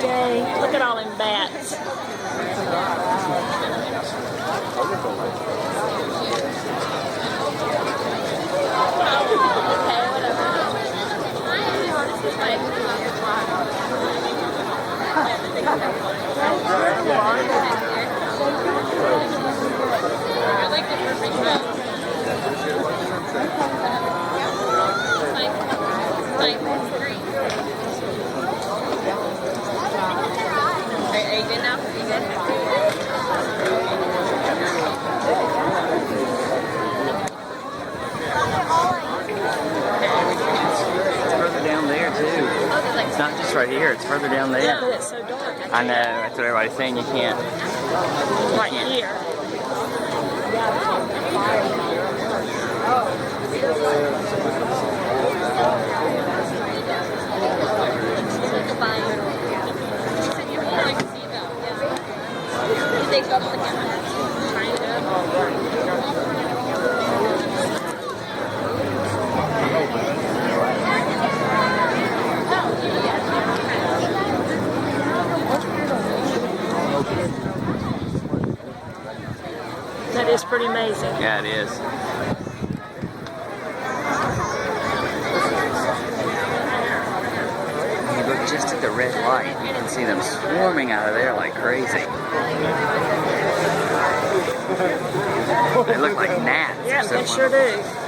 Yay. Look at all them bats. Are you good now? Are you good? It's further down there too. It's not just right here, it's further down Yeah, there. but it's so dark. I know, that's what everybody's saying, you can't. Right here. They go up the camera. That is pretty amazing. Yeah, it is. You look just at the red light, you can see them swarming out of there like crazy. They look like gnats or Yeah, they something. sure do.